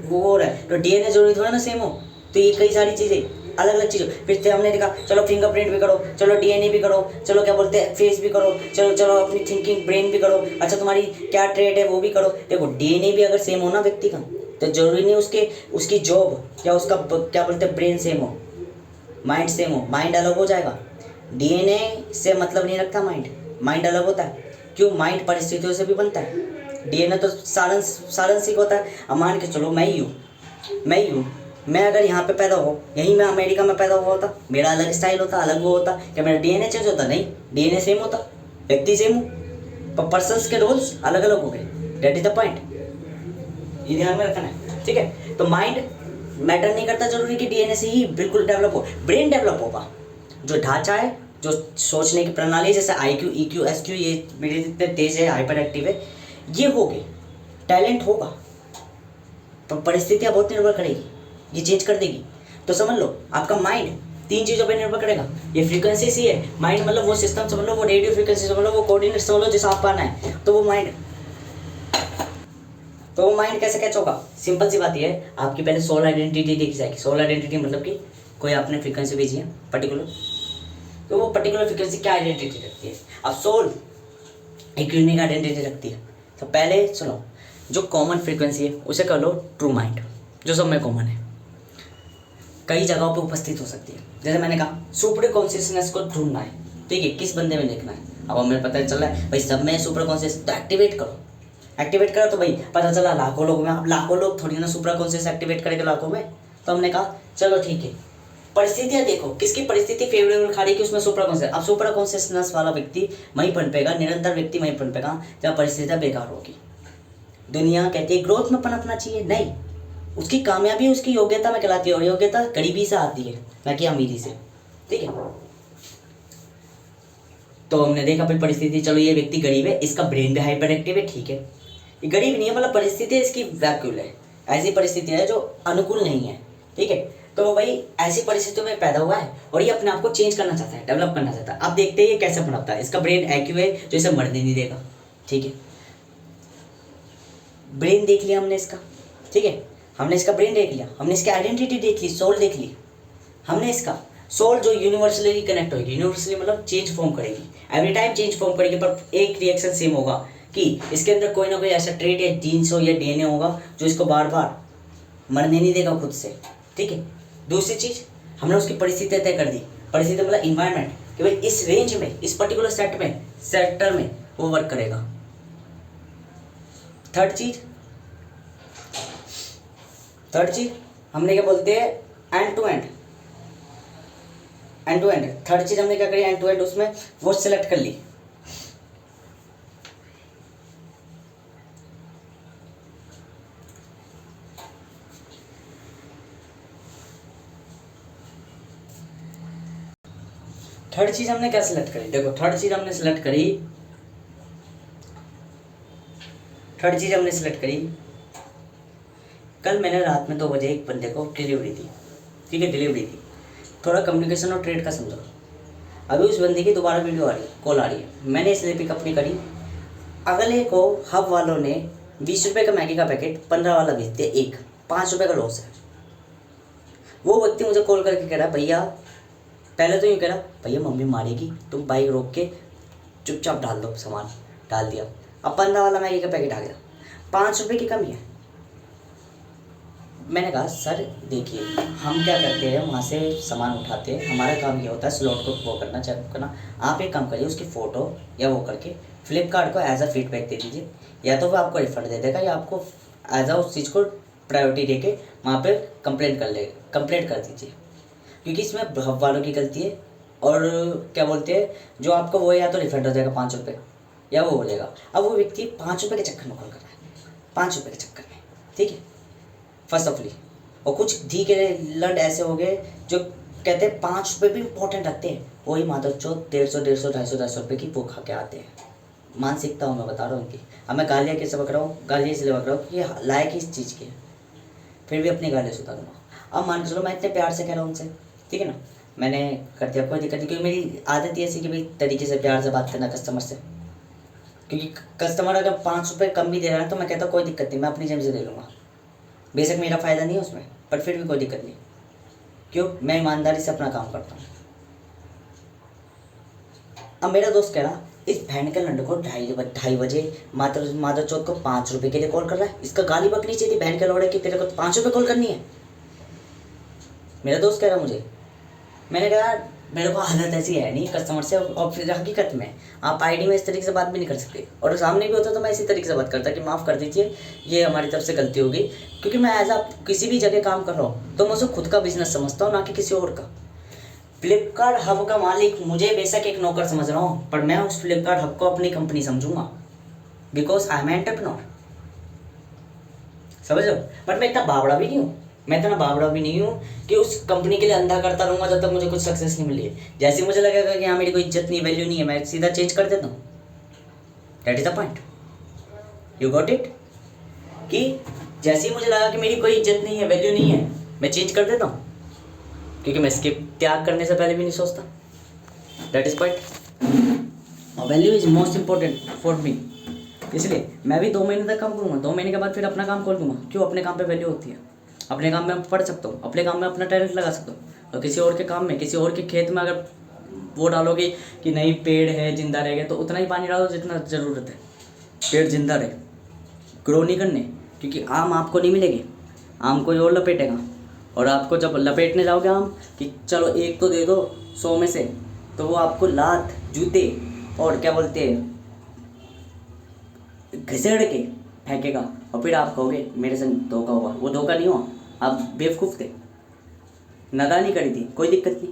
वो हो रहा है तो DNA जरूरी थोड़ा ना सेम हो। तो ये कई सारी चीज़ें अलग अलग चीज़ों। फिर से हमने देखा चलो फिंगरप्रिंट भी करो, चलो DNA भी करो, चलो क्या बोलते हैं फेस भी करो, चलो अपनी थिंकिंग ब्रेन भी करो। अच्छा तुम्हारी क्या ट्रेड है वो भी करो। देखो DNA भी अगर सेम हो ना व्यक्ति का, तो जरूरी नहीं उसकी जॉब या उसका क्या बोलते हैं ब्रेन सेम हो। माइंड सेम हो, माइंड अलग हो जाएगा। डीएनए से मतलब नहीं रखता माइंड, माइंड अलग होता है। क्यों? माइंड परिस्थितियों से भी बनता है, डीएनए तो सारांशिक होता है। अब मान के चलो मैं ही हूँ, मैं अगर यहाँ पे पैदा हो, यहीं मैं अमेरिका में पैदा हुआ होता, मेरा अलग स्टाइल होता, अलग वो होता, क्या मेरा डीएनए चेंज होता? नहीं, डीएनए सेम होता, व्यक्ति सेम हो, पर पर्सन्स के रोल्स अलग अलग हो गए। दैट इज द पॉइंट, ये ध्यान में रखना है, ठीक है। तो माइंड मैटर नहीं करता जरूरी कि डीएनए से ही बिल्कुल डेवलप हो, ब्रेन डेवलप होगा। जो ढांचा है, जो सोचने की प्रणाली, जैसे IQ, EQ, SQ, ये मेरे जितने तेज है, हाइपर एक्टिव है, ये हो गए, टैलेंट होगा, पर परिस्थितियाँ बहुत निर्भर करेगी, ये चेंज कर देगी। तो समझ लो आपका माइंड 3 चीज़ों पे निर्भर करेगा। ये फ्रीक्वेंसी सी है, माइंड मतलब वो सिस्टम समझ लो, वो रेडियो फ्रीक्वेंसी समझ लो, वो कोऑर्डिनेट समझ लो, जैसा आप पाना है, तो वो माइंड कैसे कैच होगा? सिंपल सी बात ये है, आपकी पहले सोल आइडेंटिटी देखी जाएगी। सोल आइडेंटिटी मतलब कि कोई आपने फ्रीक्वेंसी भेजी है पर्टिकुलर, तो वो पर्टिकुलर फ्रीक्वेंसी क्या आइडेंटिटी रखती है। अब सोल एक यूनिक आइडेंटिटी रखती है। तो पहले सुनो, जो कॉमन फ्रीक्वेंसी है उसे कर लो ट्रू माइंड, जो सब में कॉमन है, कई जगहों पे उपस्थित हो सकती है। जैसे मैंने कहा, सुपर कॉन्शियसनेस को ढूंढना है, ठीक है, किस बंदे में देखना है। अब हमें पता चल रहा है भाई सब में सुपर कॉन्शियस, तो एक्टिवेट करो तो भाई पता चला लाखों लोग में। अब लाखों लोग थोड़ी ना सुपर कॉन्शियस एक्टिवेट करेंगे लाखों में। तो हमने कहा चलो ठीक है, परिस्थितियाँ देखो, किसकी परिस्थिति फेवरेबल खा रही है कि उसमें सुपर कॉन्शियस। अब सुपर कॉन्शियसनेस वाला व्यक्ति वहीं पनपेगा, निरंतर व्यक्ति वहीं पनपेगा जब परिस्थितियाँ बेकार होगी। दुनिया कहती है ग्रोथ में पनपना चाहिए, नहीं, उसकी कामयाबी उसकी योग्यता में कहलाती है, और योग्यता गरीबी से आती है, ना कि अमीरी से, ठीक है। तो हमने देखा फिर परिस्थिति, चलो ये व्यक्ति गरीब है, इसका ब्रेन भी हाइपर एक्टिव है, ठीक है, ये गरीब नहीं है, मतलब परिस्थिति इसकी व्याकुल है, ऐसी परिस्थिति है जो अनुकूल नहीं है, ठीक है। तो भाई ऐसी परिस्थितियों में पैदा हुआ है और ये अपने आप को चेंज करना चाहता है, डेवलप करना चाहता है। अब देखते हैं ये कैसे पनपता है। इसका ब्रेन IQ है जो इसे मरने नहीं देगा, ठीक है, ब्रेन देख लिया हमने इसका, ठीक है, हमने इसका ब्रेन देख लिया, हमने इसकी आइडेंटिटी देख ली, सोल देख ली, हमने इसका सोल जो यूनिवर्सली कनेक्ट होगी, यूनिवर्सली मतलब चेंज फॉर्म करेगी, एवरी टाइम चेंज फॉर्म करेगी, पर एक रिएक्शन सेम होगा कि इसके अंदर कोई ना कोई ऐसा ट्रेट या जीन्स हो या DNA होगा जो इसको बार बार मरने नहीं देगा खुद से, ठीक है। दूसरी चीज़, हमने उसकी परिस्थितियाँ तय कर दी, परिस्थिति मतलब इन्वायरमेंट, कि भाई इस रेंज में, इस पर्टिकुलर सेक्टर में वो वर्क करेगा। थर्ड चीज हमने क्या बोलते हैं, एंड टू एंड। थर्ड चीज हमने क्या करी, एंड टू एंड, उसमें वो सिलेक्ट कर ली। थर्ड चीज हमने क्या सिलेक्ट करी, देखो थर्ड चीज हमने सिलेक्ट करी, कल मैंने रात में 2 बजे एक बंदे को डिलीवरी दी, ठीक है, डिलीवरी दी, थोड़ा कम्युनिकेशन और ट्रेड का समझो। अभी उस बंदे की दोबारा वीडियो कॉल आ रही है, मैंने इसलिए पिकअप नहीं करी। अगले को हब वालों ने 20 रुपये का मैगी का पैकेट 15 वाला बेच दिया, एक 5 रुपये का लॉस है। वो व्यक्ति मुझे कॉल करके कह रहा, भैया, पहले तो यूँ कह रहा, भैया मम्मी मारेगी, तुम बाइक रोक के चुपचाप डाल दो सामान, डाल दिया। अब 15 वाला मैगी का पैकेट आ गया, 5 रुपये की कमी है। मैंने कहा सर देखिए, हम क्या करते हैं, वहाँ से सामान उठाते हैं, हमारा काम ये होता है स्लॉट को वो करना, चेक करना। आप एक काम करिए, उसकी फ़ोटो या वो करके फ्लिपकार्ट को एज अ फीडबैक दे दीजिए, या तो वो आपको रिफंड दे देगा, या आपको एज अ उस चीज़ को प्रायोरिटी दे के वहाँ पर कंप्लेंट कर दीजिए, क्योंकि इसमें हब वालों की गलती है। और क्या बोलते हैं, जो आपको वो या तो रिफंड हो जाएगा 5 रुपये, या वो हो जाएगा। अब वो व्यक्ति 5 रुपये के चक्कर में कॉल कर रहा है, 5 रुपये के चक्कर में, ठीक है, फर्स्ट ऑफली। और कुछ धी के लंड ऐसे हो गए जो कहते हैं 5 रुपये भी इंपॉर्टेंट रखते हैं, वही माधव चौथ 150, 250 रुपये की वो खा के आते हैं। मानसिकता हूँ मैं बता रहा हूँ उनकी। अब मैं गालियाँ कैसे बक रहा हूँ, गालियाँ इसलिए बक रहा हूँ कि ये लायक ही इस चीज़ के, फिर भी अपनी गालियाँ सुधारूंगा। अब मान के चलो मैं इतने प्यार से कह रहा हूँ उनसे, ठीक है ना, मैंने कर दिया, कोई दिक्कत नहीं, क्योंकि मेरी आदत ही ऐसी कि भाई तरीके से प्यार से बात करना कस्टमर से, क्योंकि कस्टमर अगर 5 रुपये कम भी दे रहा है तो मैं कहता हूँ कोई दिक्कत नहीं, मैं अपनी जेब से दे लूँगा, बेशक मेरा फ़ायदा नहीं है उसमें, पर फिर भी कोई दिक्कत नहीं, क्यों, मैं ईमानदारी से अपना काम करता हूँ। अब मेरा दोस्त कह रहा, इस बहन के लंड को 2:30 बजे माधव चौथ को 5 रुपये के लिए कॉल कर रहा है, इसका गाली बकनी चाहिए थी बहन के लौड़े की, तेरे को 5 रुपये कॉल करनी है। मेरा दोस्त कह रहा मुझे, मैंने कहा यार मेरे को हालत ऐसी है नहीं कस्टमर से, और फिर हकीकत में आप आईडी में इस तरीके से बात भी नहीं कर सकते, और सामने भी होता तो मैं इसी तरीके से बात करता कि माफ़ कर दीजिए ये हमारी तरफ से गलती होगी, क्योंकि मैं एज किसी भी जगह काम कर रहा हूँ तो मैं उसे खुद का बिजनेस समझता हूँ, ना कि किसी और का। फ्लिपकार्ट हब का मालिक मुझे बेशक एक नौकर समझ रहा हूँ, पर मैं उस फ्लिपकार्ट हब को अपनी कंपनी समझूंगा, बिकॉज आई एम एंटरप्रेन्योर, समझ लो। बट मैं इतना बावड़ा भी नहीं हूँ, मैं इतना बावड़ा भी नहीं हूँ कि उस कंपनी के लिए अंधा करता रहूँगा जब तक मुझे कुछ सक्सेस नहीं मिली है। जैसे ही मुझे लगेगा कि हाँ मेरी कोई इज्जत नहीं, वैल्यू नहीं है, मैं सीधा चेंज कर देता हूँ। That is the point, you got it. कि जैसे ही मुझे लगा कि मेरी कोई इज्जत नहीं है, वैल्यू नहीं है, मैं चेंज कर देता हूँ, क्योंकि मैं इसके त्याग करने से पहले भी नहीं सोचता। That is point. Value is most important for me, इसलिए मैं भी 2 महीने तक काम करूँगा, 2 महीने के बाद फिर अपना काम खोल दूँगा। क्यों? अपने काम पे वैल्यू होती है, अपने काम में पढ़ सकता हूँ, अपने काम में अपना टैलेंट लगा सकता हूँ। और किसी और के काम में, किसी और के खेत में अगर वो डालोगे कि नहीं पेड़ है जिंदा रहेगा, तो उतना ही पानी डालो जितना ज़रूरत है, पेड़ जिंदा रहे, ग्रो नहीं करने। क्योंकि आम आपको नहीं मिलेगी, आम कोई और लपेटेगा, और आपको जब लपेटने जाओगे आम कि चलो एक तो दे दो 100 में से, तो वो आपको लात जूते और क्या बोलते हैं घिसेड़ के फेंकेगा, और फिर आप कहोगे मेरे से धोखा हुआ। वो धोखा नहीं हुआ, आप बेवकूफ़ थे, नादानी करी थी, कोई दिक्कत नहीं।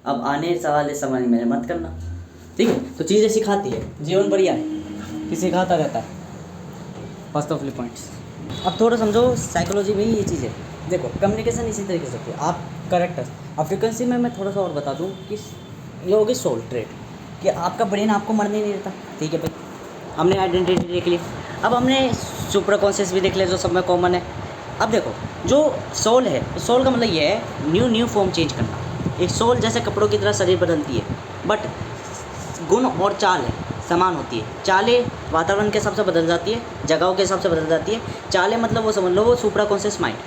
अब आने वाले समय में मत करना, ठीक है। तो चीज़ें सिखाती है, जीवन बढ़िया है कि सिखाता रहता है। फर्स्ट ऑफ पॉइंट्स अब थोड़ा समझो साइकोलॉजी में ही ये चीज़ है। देखो कम्युनिकेशन इसी तरीके से होती है, आप करेक्टर। अब फ्रिक्वेंसी में मैं थोड़ा सा और बता दूँ कि ये होगी सोल ट्रेट, कि आपका ब्रेन आपको मरने नहीं देता, ठीक है भाई। हमने आइडेंटिटी देख ली, अब हमने सुपर कॉन्शियस भी देख लिया जो सब में कॉमन है। अब देखो जो सोल है, सोल का मतलब ये है न्यू फॉर्म चेंज करना। एक सोल जैसे कपड़ों की तरह शरीर बदलती है, बट गुण और चाल है समान होती है। चालें वातावरण के हिसाब से बदल जाती है, जगहों के हिसाब से बदल जाती है। चालें मतलब वो समझ लो वो सुपर कॉन्शियस माइंड,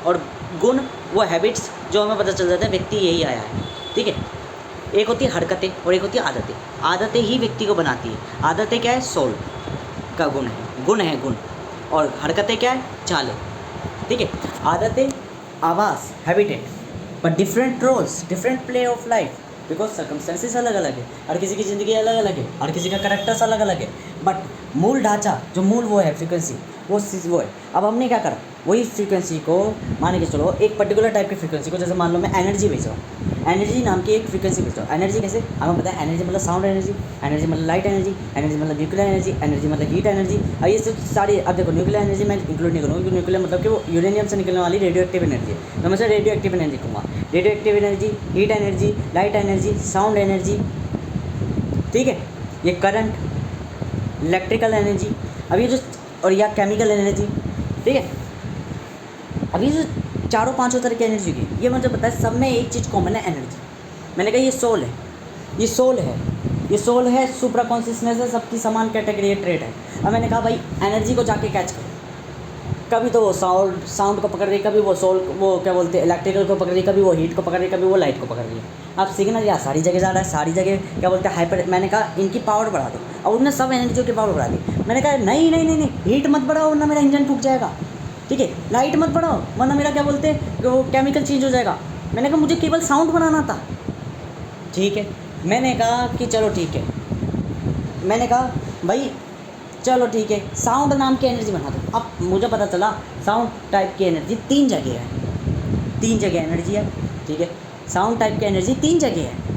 और गुण वो हैबिट्स जो हमें पता चल जाता है व्यक्ति यही आया है, ठीक है। एक होती है हरकतें और एक होती है आदतें। आदतें ही व्यक्ति को बनाती है। आदतें क्या है? सोल का गुण है, गुण। और हरकतें क्या है? चालें, ठीक है। आदतें आवास habitat, but different roles, different play of life, because circumstances अलग अलग है, हर किसी की ज़िंदगी अलग अलग है, हर किसी का करेक्टर्स अलग अलग है, बट मूल ढांचा जो मूल वो है फ्रीक्वेंसी, वो चीज़ वो है। अब हमने क्या करा, वही फ्रीक्वेंसी को मान के चलो एक पर्टिकुलर टाइप की फ्रीक्वेंसी को, जैसे मान लो मैं एनर्जी भेज रहा हूँ, एनर्जी नाम की एक फ्रीक्वेंसी भेज रहा हूँ। एनर्जी कैसे? हमें पता है एनर्जी मतलब साउंड एनर्जी, एनर्जी मतलब लाइट एनर्जी, एनर्जी मतलब न्यूक्लियर एनर्जी, एनर्जी मतलब हीट एनर्जी। अब ये सब सारी, अब देखो न्यूक्लियर एनर्जी मैं इंक्लूड नहीं करूँगा, क्योंकि न्यूक्लियर मतलब कि वो यूरेनियम से निकलने वाली रेडियो एक्टिव एनर्जी है, तो मैं रेडियो एक्टिव एनर्जी कहूँगा। Radio active energy, heat energy, light energy, sound energy, ठीक है। ये करंट, इलेक्ट्रिकल एनर्जी, अब ये जो, और या केमिकल एनर्जी, ठीक है। अब ये जो 4-5 तरह की एनर्जी की, ये मुझे पता है सब में एक चीज़ कॉमन है, एनर्जी। मैंने कहा ये सोल है, ये सोल है, ये सोल है, सुप्रा कॉन्शियसनेस है, सबकी समान कैटेगरी ट्रेट है। अब मैंने कहा भाई एनर्जी को जाके कैच करो, कभी तो वो साउंड को पकड़ रही है, कभी वो सोल, वो क्या बोलते हैं इलेक्ट्रिकल को पकड़ रही है, कभी वो हीट को पकड़ रही है, कभी वो लाइट को पकड़ रही है। आप सिग्नल या सारी जगह जा रहा है, सारी जगह क्या बोलते हैं हाइपर। मैंने कहा इनकी पावर बढ़ा दो, और उन्होंने सब एनर्जी की पावर बढ़ा दी। मैंने कहा नहीं, हीट मत बढ़ाओ वरना मेरा इंजन फूक जाएगा, ठीक है। लाइट मत बढ़ाओ वरना मेरा क्या बोलते हैं कि वो केमिकल चेंज हो जाएगा। मैंने कहा मुझे केवल साउंड बनाना था, ठीक है। मैंने कहा कि चलो ठीक है, मैंने कहा भाई चलो ठीक है, साउंड नाम की एनर्जी बना दो। अब मुझे पता चला साउंड टाइप की एनर्जी 3 जगह है, 3 जगह एनर्जी है, ठीक है। साउंड टाइप की एनर्जी 3 जगह है,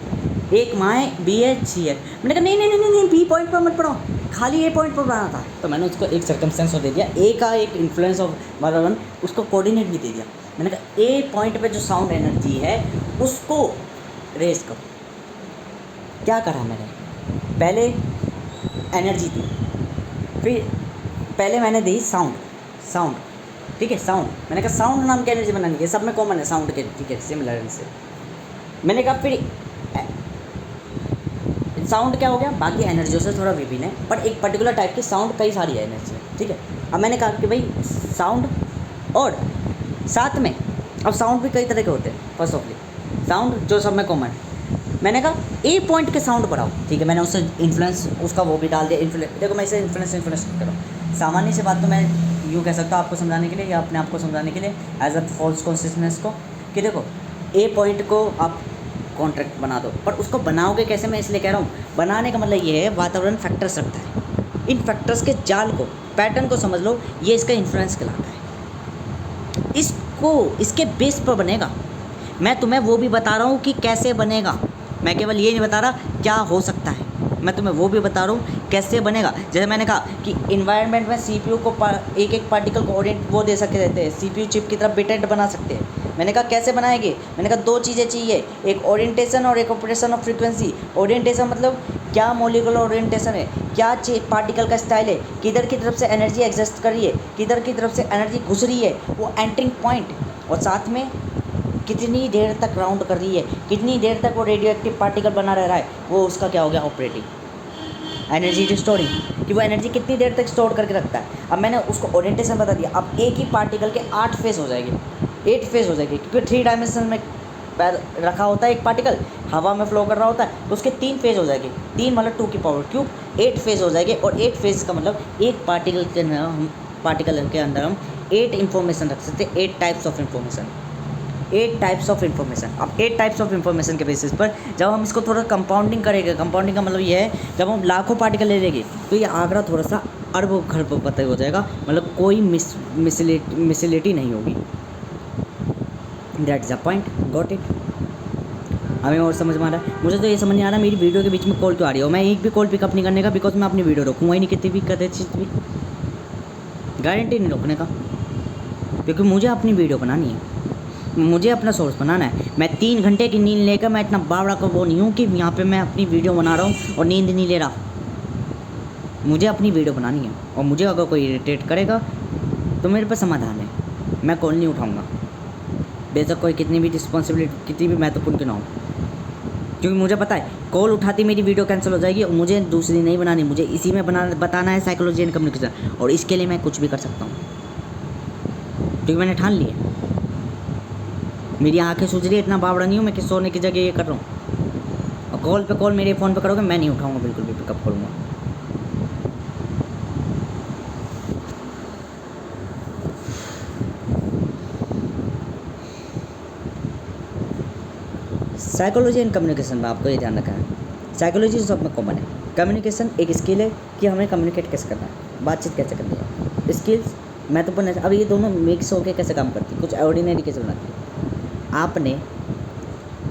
एक माँ है, बी है, सी है। मैंने कहा नहीं, बी पॉइंट पर मत पढ़ो, खाली ए पॉइंट पर बनाना था। तो मैंने उसको एक सर्कमस्टेंस दे दिया, ए का एक इन्फ्लुएंस ऑफ वातावरण, उसको कोऑर्डिनेट भी दे दिया। मैंने कहा ए पॉइंट पे जो साउंड एनर्जी है उसको रेज करो। क्या करा मैंने, पहले एनर्जी दी, फिर पहले मैंने दी साउंड, ठीक है। साउंड, मैंने कहा साउंड नाम की एनर्जी बनानी है, सब में कॉमन है साउंड के, ठीक है, सिमिलर से। मैंने कहा फिर साउंड क्या हो गया, बाकी एनर्जियों से थोड़ा विभिन्न है, पर एक पर्टिकुलर टाइप की साउंड कई सारी है एनर्जी, ठीक है। अब मैंने कहा कि भाई साउंड, और साथ में अब साउंड भी कई तरह के होते हैं। फर्स्ट ऑफली साउंड जो सब में कॉमन, मैंने कहा ए पॉइंट के साउंड बढ़ाओ, ठीक है। मैंने उससे इन्फ्लुएंस उसका वो भी डाल दिया। देखो मैं इसे इन्फ्लुएंस कर रहा हूँ, सामान्य से बात तो मैं यूँ कह सकता हूँ आपको समझाने के लिए, या अपने आप को समझाने के लिए एज अ फॉल्स कॉन्शियसनेस को, कि देखो ए पॉइंट को आप कॉन्ट्रैक्ट बना दो, पर उसको बनाओगे कैसे, मैं इसलिए कह रहा हूँ, बनाने का मतलब ये है वातावरण फैक्टर्स रखता है, इन फैक्टर्स के जाल को, पैटर्न को समझ लो, ये इसका इन्फ्लुएंस कहलाता है। इसको इसके बेस पर बनेगा। मैं तुम्हें वो भी बता रहा हूँ कि कैसे बनेगा, मैं केवल ये नहीं बता रहा क्या हो सकता है, मैं तुम्हें वो भी बता रहा हूँ कैसे बनेगा। जैसे मैंने कहा कि इन्वायरमेंट में सीपीयू को एक एक पार्टिकल को ओरिएंट वो दे सकते रहते हैं, सीपीयू चिप की तरफ बिटेंट बना सकते हैं। मैंने कहा कैसे बनाएंगे, मैंने कहा दो चीज़ें चाहिए, एक ओरिएंटेशन और एक ऑपरेशन ऑफ फ्रीक्वेंसी। ओरिएंटेशन मतलब क्या मॉलिक्यूलर ओरिएंटेशन है, क्या पार्टिकल का स्टाइल है, किधर की तरफ से एनर्जी एग्जिस्ट कर रही है, किधर की तरफ से एनर्जी घुस रही है, वो एंटरिंग पॉइंट, और साथ में कितनी देर तक राउंड कर रही है, कितनी देर तक वो रेडियो एक्टिव पार्टिकल बना रह रहा है, वो उसका क्या हो गया ऑपरेटिंग एनर्जी स्टोरिंग, कि वो एनर्जी कितनी देर तक स्टोर करके रखता है। अब मैंने उसको ओरिएंटेशन बता दिया। अब एक ही पार्टिकल के 8 फेज हो जाएगी, 8 फेज हो जाएगी, क्योंकि 3 डायमेंशन में पैर रखा होता है एक पार्टिकल, हवा में फ्लो कर रहा होता है, तो उसके 3 फेज हो जाएगी, 3 मतलब 2 की पावर क्यूब, 8 फेज हो जाएगी। और 8 फेज का मतलब एक पार्टिकल के अंदर हम 8 इन्फॉर्मेशन रख सकते हैं, 8 types of information, 8 types of information. अब 8 टाइप्स ऑफ इन्फॉर्मेशन के बेसिस पर जब हम इसको थोड़ा कंपाउंडिंग करेंगे, कंपाउंडिंग का मतलब ये है जब हम लाखों पार्टिकल ले लेंगे तो ये आंकड़ा थोड़ा सा अरबों खरबों पता हो जाएगा, मतलब कोई मिसिलिटी नहीं होगी। That is a point, got it. हमें और समझ में आ रहा है। मुझे तो ये समझ नहीं आ रहा मेरी वीडियो के बीच में कॉल क्यों आ रही है, और मैं एक भी कॉल पिकअप नहीं करने का, बिकॉज मैं अपनी वीडियो रोकूंगा ही नहीं, कितनी भी कदर चीज़ भी गारंटी नहीं रोकने का, क्योंकि मुझे अपनी वीडियो बनानी है, मुझे अपना सोर्स बनाना है। मैं 3 घंटे की नींद लेकर मैं इतना बावड़ा का वो नहीं हूँ कि यहाँ पे मैं अपनी वीडियो बना रहा हूँ और नींद नहीं ले रहा। मुझे अपनी वीडियो बनानी है, और मुझे अगर कोई इरिटेट करेगा तो मेरे पे समाधान है, मैं कॉल नहीं उठाऊँगा, बेशक कोई कितनी भी रिस्पॉन्सिबिलिटी कितनी भी महत्वपूर्ण क्यों ना हो, क्योंकि मुझे पता है कॉल उठाती मेरी वीडियो कैंसिल हो जाएगी, और मुझे दूसरी नहीं बनानी, मुझे इसी में बताना है साइकोलॉजी एंड कम्युनिकेशन, और इसके लिए मैं कुछ भी कर सकता हूँ, क्योंकि मैंने ठान लिया। मेरी आंखें सूझ रही है, इतना बावड़ा नहीं हूँ मैं कि सोने की जगह ये कर रहा हूँ। और कॉल पे कॉल मेरे फ़ोन पे करोगे मैं नहीं उठाऊँगा, बिल्कुल भी पिकअप करूँगा। साइकोलॉजी एंड कम्युनिकेशन में आपको ये ध्यान रखना है, साइकोलॉजी सब में कॉमन है, कम्युनिकेशन एक स्किल है कि हमें कम्युनिकेट कैसे करना है, बातचीत कैसे करनी है, स्किल्स महत्वपूर्ण है। अब ये दोनों मिक्स होकर कैसे काम करती है, कुछ ऑर्डिनरी कैसे बनाती है।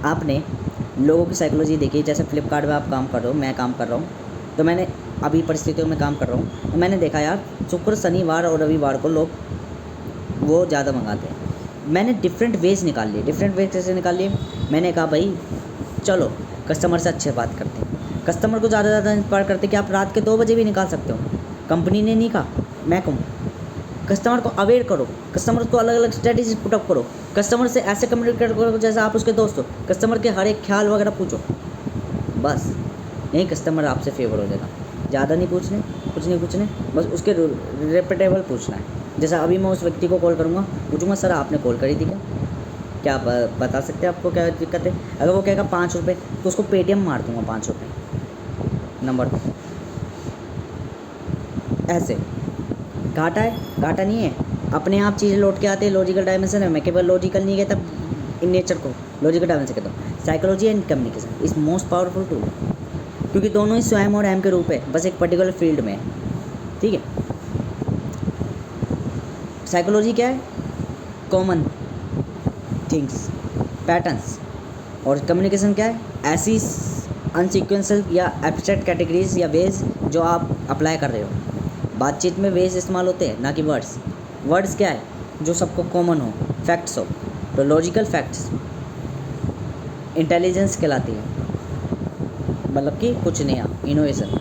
आपने लोगों की साइकोलॉजी देखी, जैसे फ्लिपकार्ट में आप काम कर रहे हो, मैं काम कर रहा हूँ, तो मैंने अभी परिस्थितियों में काम कर रहा हूँ, तो मैंने देखा यार शुक्र शनिवार और रविवार को लोग वो ज़्यादा मंगाते हैं। मैंने डिफरेंट वेज निकाल लिए, डिफरेंट वेज कैसे निकाल लिए, मैंने कहा भाई चलो कस्टमर से अच्छे बात करते हैं, कस्टमर को ज़्यादा इंस्पायर करते कि आप रात के 2 बजे भी निकाल सकते हो। कंपनी ने नहीं कहा, मैं कहूँ कस्टमर को अवेयर करो, कस्टमर को अलग अलग स्ट्रेटेजी पुटअप करो, कस्टमर से ऐसे कम्युनिकेट करो जैसे आप उसके दोस्त हो, कस्टमर के हर एक ख्याल वगैरह पूछो, बस यही कस्टमर आपसे फेवर हो जाएगा। ज़्यादा नहीं पूछने, कुछ नहीं पूछने, बस उसके रेपिटेबल पूछना है। जैसा अभी मैं उस व्यक्ति को कॉल करूँगा, पूछूंगा सर आपने कॉल करी थी क्या आप बता सकते हैं आपको क्या दिक्कत है। अगर वो कहेगा 5 रुपये तो उसको पेटीएम मार दूँगा 5 रुपये नंबर पर। ऐसे घाटा है, घाटा नहीं है, अपने आप चीज़ें लौट के आते हैं, लॉजिकल डायमेंशन है। मैं केवल लॉजिकल नहीं कहता, इन नेचर को लॉजिकल डायमेंशन कहता हूँ। Psychology and communication is most powerful tool, क्योंकि दोनों ही स्वयं और एम के रूप है, बस एक पर्टिकुलर फील्ड में है। ठीक है, साइकोलॉजी क्या है, कॉमन थिंग्स, पैटर्न्स, और कम्युनिकेशन क्या है, ऐसी अनसीक्वेंशियल या एब्स्ट्रैक्ट कैटेगरीज या वेज जो आप अप्लाई कर रहे हो। बातचीत में वेज इस्तेमाल होते हैं, ना कि वर्ड्स। वर्ड्स क्या है, जो सबको कॉमन हो, फैक्ट्स हो, तो लॉजिकल फैक्ट्स इंटेलिजेंस कहलाती है, मतलब कि कुछ नया, इनोवेशन।